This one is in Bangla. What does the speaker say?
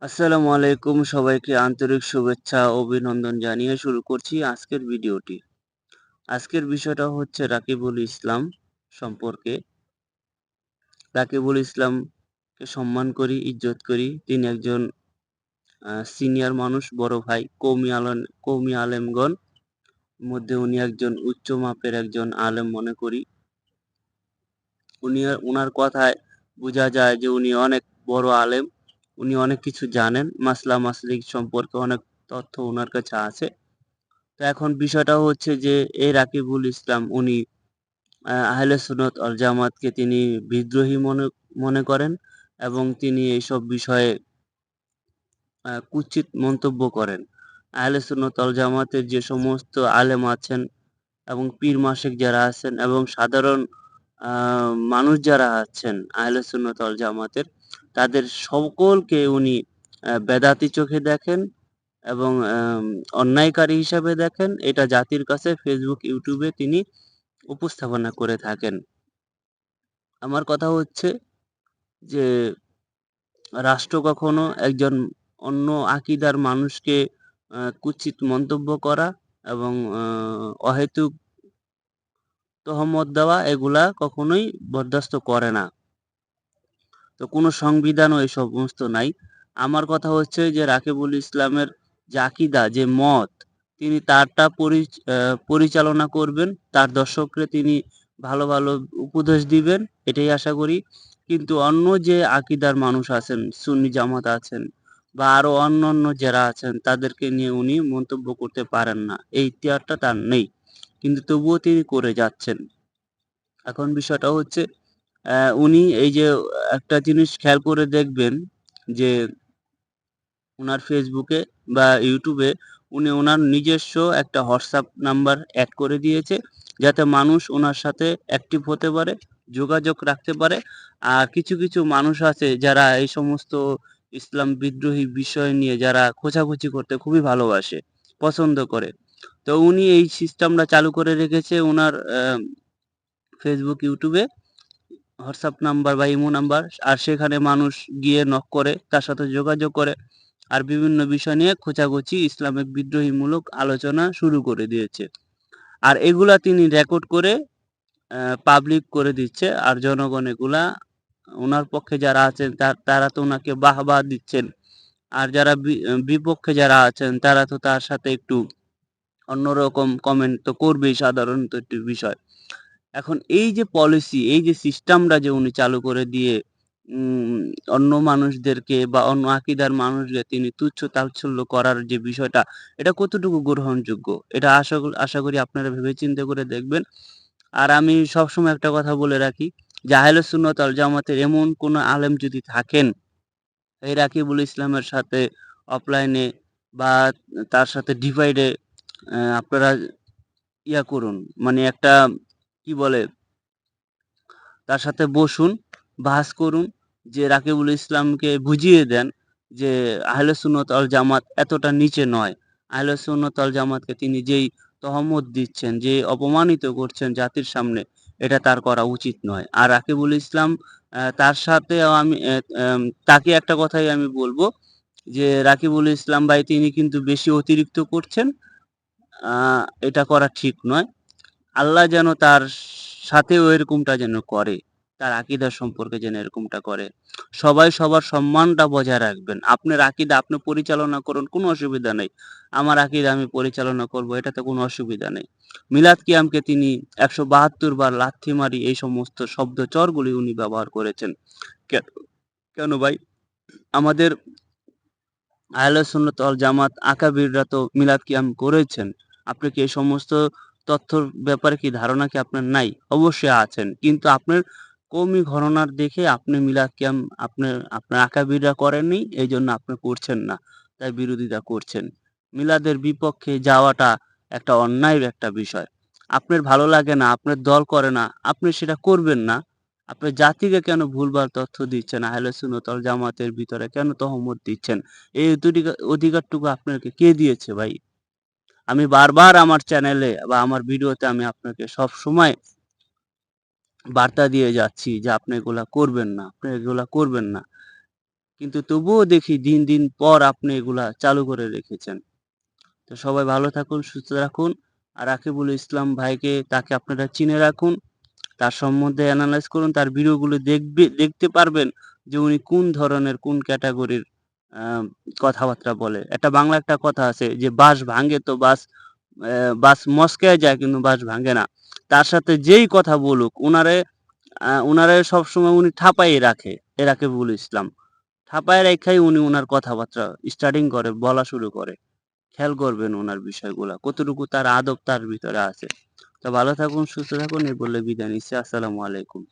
আসসালামু আলাইকুম, সবাইকে আন্তরিক শুভেচ্ছা ও অভিনন্দন জানিয়ে শুরু করছি আজকের ভিডিওটি। আজকের বিষয়টা হচ্ছে রাকিবুল ইসলাম সম্পর্কে। রাকিবুল ইসলামকে সম্মান করি, ইজ্জত করি। তিনি একজন সিনিয়র মানুষ, বড় ভাই, কওমি আলেমগণ মধ্যে উনি একজন উচ্চ মাপের একজন আলেম মনে করি। উনার কথায় বোঝা যায় যে উনি অনেক বড় আলেম। উনি অনেক কিছু জানেন। মাসলা মাসলিক সম্পর্কে অনেক তথ্য উনার কাছে আছে। তো এখন বিষয়টা হচ্ছে যে এই রাকিবুল ইসলাম উনি আহলে সুন্নাত ওয়াল জামাতকে তিনি বিদ্রোহী মনে মনে করেন এবং তিনি এইসব বিষয়ে কুৎসিত মন্তব্য করেন। আহলে সুন্নাত ওয়াল জামাতের যে সমস্ত আলেম আছেন এবং পীর মাশায়েখ যারা আছেন এবং সাধারণ আ মানুষ যারা আছেন আহলে সুন্নাত ওয়াল জামাতের, তাদের সকলকে উনি বেদাতি চোখে দেখেন এবং অন্যায়কারী হিসাবে দেখেন। এটা জাতির কাছে Facebook, YouTube এ তিনি উপস্থাপনা করে থাকেন। আমার কথা হচ্ছে যে রাষ্ট্র কখনো একজন অন্য আকিদার মানুষকে কুৎসিত মন্তব্য করা এবং অহেতুক তোহমত দেওয়া এগুলা কখনোই বরদাস্ত করে না। তো কোনো সংবিধানও এই সমস্ত নাই। আমার কথা হচ্ছে যে রাকিবুল ইসলামের যে আকিদা, যে মত, তিনি তারটা পরিচালনা করবেন। তার দর্শকরে তিনি ভালো, ভালো উপদেশ দিবেন, এটাই আশা করি। কিন্তু অন্য যে আকিদার মানুষ আছেন, সুন্নি জামাত আছেন বা আরো অন্যান্য যারা আছেন তাদেরকে নিয়ে উনি মন্তব্য করতে পারেন না। এই ইখতিয়ারটা তার নেই। কিন্তু তবুও তিনি করে যাচ্ছেন। এখন বিষয়টা হচ্ছে উনি এই যে একটা জিনিস খেয়াল করে দেখবেন যে উনার ফেসবুকে বা ইউটিউবে উনি উনার নিজস্ব একটা হোয়াটসঅ্যাপ নাম্বার এড করে দিয়েছে, যাতে মানুষ উনার সাথে অ্যাক্টিভ হতে পারে, যোগাযোগ রাখতে পারে। আর কিছু, কিছু মানুষ আছে যারা এই সমস্ত ইসলাম বিদ্রোহী বিষয় নিয়ে যারা খোঁচাখুচি করতে খুবই ভালোবাসে, পছন্দ করে। তো উনি এই সিস্টেমটা চালু করে রেখেছে উনার ফেসবুক, ইউটিউবে হোয়াটসঅ্যাপ নাম্বার বা ইমো নাম্বার। আর সেখানে মানুষ গিয়ে নক করে, তার সাথে যোগাযোগ করে। আর বিভিন্ন বিষয় নিয়ে খোঁচাখুচি ইসলামিক বিদ্রোহীমূলক আলোচনা শুরু করে দিয়েছে। আর এগুলা তিনি রেকর্ড করে পাবলিক করে দিচ্ছে। আর জনগণ এগুলা উনার পক্ষে যারা আছেন তারা তো উনাকে বাহবা দিচ্ছেন। আর যারা বিপক্ষে যারা আছেন তারা তো তার সাথে একটু অন্যরকম কমেন্ট তো করবেই, সাধারণত একটি বিষয়। এখন এই যে পলিসি, এই যে সিস্টেমটা যে উনি চালু করে দিয়ে উম অন্য মানুষদেরকে বা অন্য আকিদার মানুষদের তিনি তুচ্ছ-তাচ্ছিল্য করার যে বিষয়টা, এটা কতটুকু গ্রহণযোগ্য? এটা আশা করি আপনারা ভেবে চিন্তে করে দেখবেন। আর আমি সবসময় একটা কথা বলে রাখি যে আহলে সুন্নাত ওয়াল জামাতের এমন কোন আলেম যদি থাকেন এই রাকিবুল ইসলামের সাথে অফলাইনে বা তার সাথে ডিভাইডে আপনারা করুন। মানে একটা কি বলে? তার সাথে বসুন, বাহাস করুন, যে রাকিবুল ইসলামকে বুঝিয়ে দেন যে আহলে সুন্নাত ওয়াল জামাত এতটা নিচে নয়। আহলে সুন্নাত ওয়াল জামাতকে তিনি যেই তহমত দিচ্ছেন, যে অপমানিত করছেন জাতির সামনে, এটা তার করা উচিত নয়। আর রাকিবুল ইসলাম তার সাথেও আমি তাকে একটা কথাই আমি বলব যে রাকিবুল ইসলাম ভাই তিনি কিন্তু বেশি অতিরিক্ত করছেন। আ এটা করা ঠিক নয়। আল্লাহ যেন তার সাথেও এরকমটা যেন করে। তার আকীদা সম্পর্কে যেন এরকমটা করে। সবাই সবার সম্মানটা বজায় রাখবেন। আপনার আকীদা আপনি পরিচালনা করুন, কোনো অসুবিধা নেই। আমার আকীদা আমি পরিচালনা করব, এটাতে কোনো অসুবিধা নেই। মিলাদ কিয়ামকে তিনি ১৭২ বার লাথি মারি এই সমস্ত শব্দচরগুলি উনি ব্যবহার করেছেন। কে কেন ভাই? আমাদের আহলে সুন্নাত ওয়াল জামাত আকাবিররা তো মিলাদ কিয়াম করেছেন। আপনি কি এই সমস্ত তথ্যর ব্যাপারে কি ধারণা কি আপনার নাই? অবশ্যই আছেন। কিন্তু আপনার কওমি ঘরানার দেখে আপনি মিলাদ কিয়াম আপনার আকাবিররা করেননি, এইজন্য আপনি করছেন না। তাই বিরোধিতা করছেন। মিলাদের বিপক্ষে যাওয়াটা একটা অন্যায়ের একটা বিষয়। আপনার ভালো লাগে না, আপনার দল করে না, আপনি সেটা করবেন না। আপনি জাতিকে কেন ভুলভাল তথ্য দিচ্ছেন? আহলে সুন্নাত ওয়াল জামাতের ভিতরে কেন তহমত দিচ্ছেন? এই অধিকারটুকু আপনাকে কে দিয়েছে ভাই? আমি বারবার আমার চ্যানেলে বা আমার ভিডিওতে আমি আপনাকে সবসময় বার্তা দিয়ে যাচ্ছি যে আপনি এগুলা করবেন না, আপনি এগুলা করবেন না। কিন্তু তবুও দেখি দিন, দিন পর আপনি এগুলা চালু করে রেখেছেন। তো সবাই ভালো থাকুন, সুস্থ রাখুন। আর রাকিবুল ইসলাম ভাইকে তাকে আপনারা চিনে রাখুন। তার সম্বন্ধে এনালাইজ করুন। তার ভিডিওগুলো দেখতে পারবেন যে উনি কোন ধরনের কোন ক্যাটেগরির আ কথাবার্তা বলে। বাংলা একটা কথা আছে যে, "বাঁশ ভাঙে তো বাস মচকায় যায় কিন্তু বাঁশ ভাঙে না।" তার সাথে যেই কথা বলুক উনারে সবসময় উনি ঠাপাইয়ে রাখে, এ রাকিবুল ইসলাম। ঠাপায় রাইখাই উনি উনার কথাবার্তা স্টার্টিং করে, বলা শুরু করে। খেয়াল করবেন উনার বিষয়গুলা। কতটুকু তার আদব তার ভিতরে আছে। তো ভালো থাকুন, সুস্থ থাকুন। এই বলে বিদায় নিচ্ছি। আসসালামু আলাইকুম।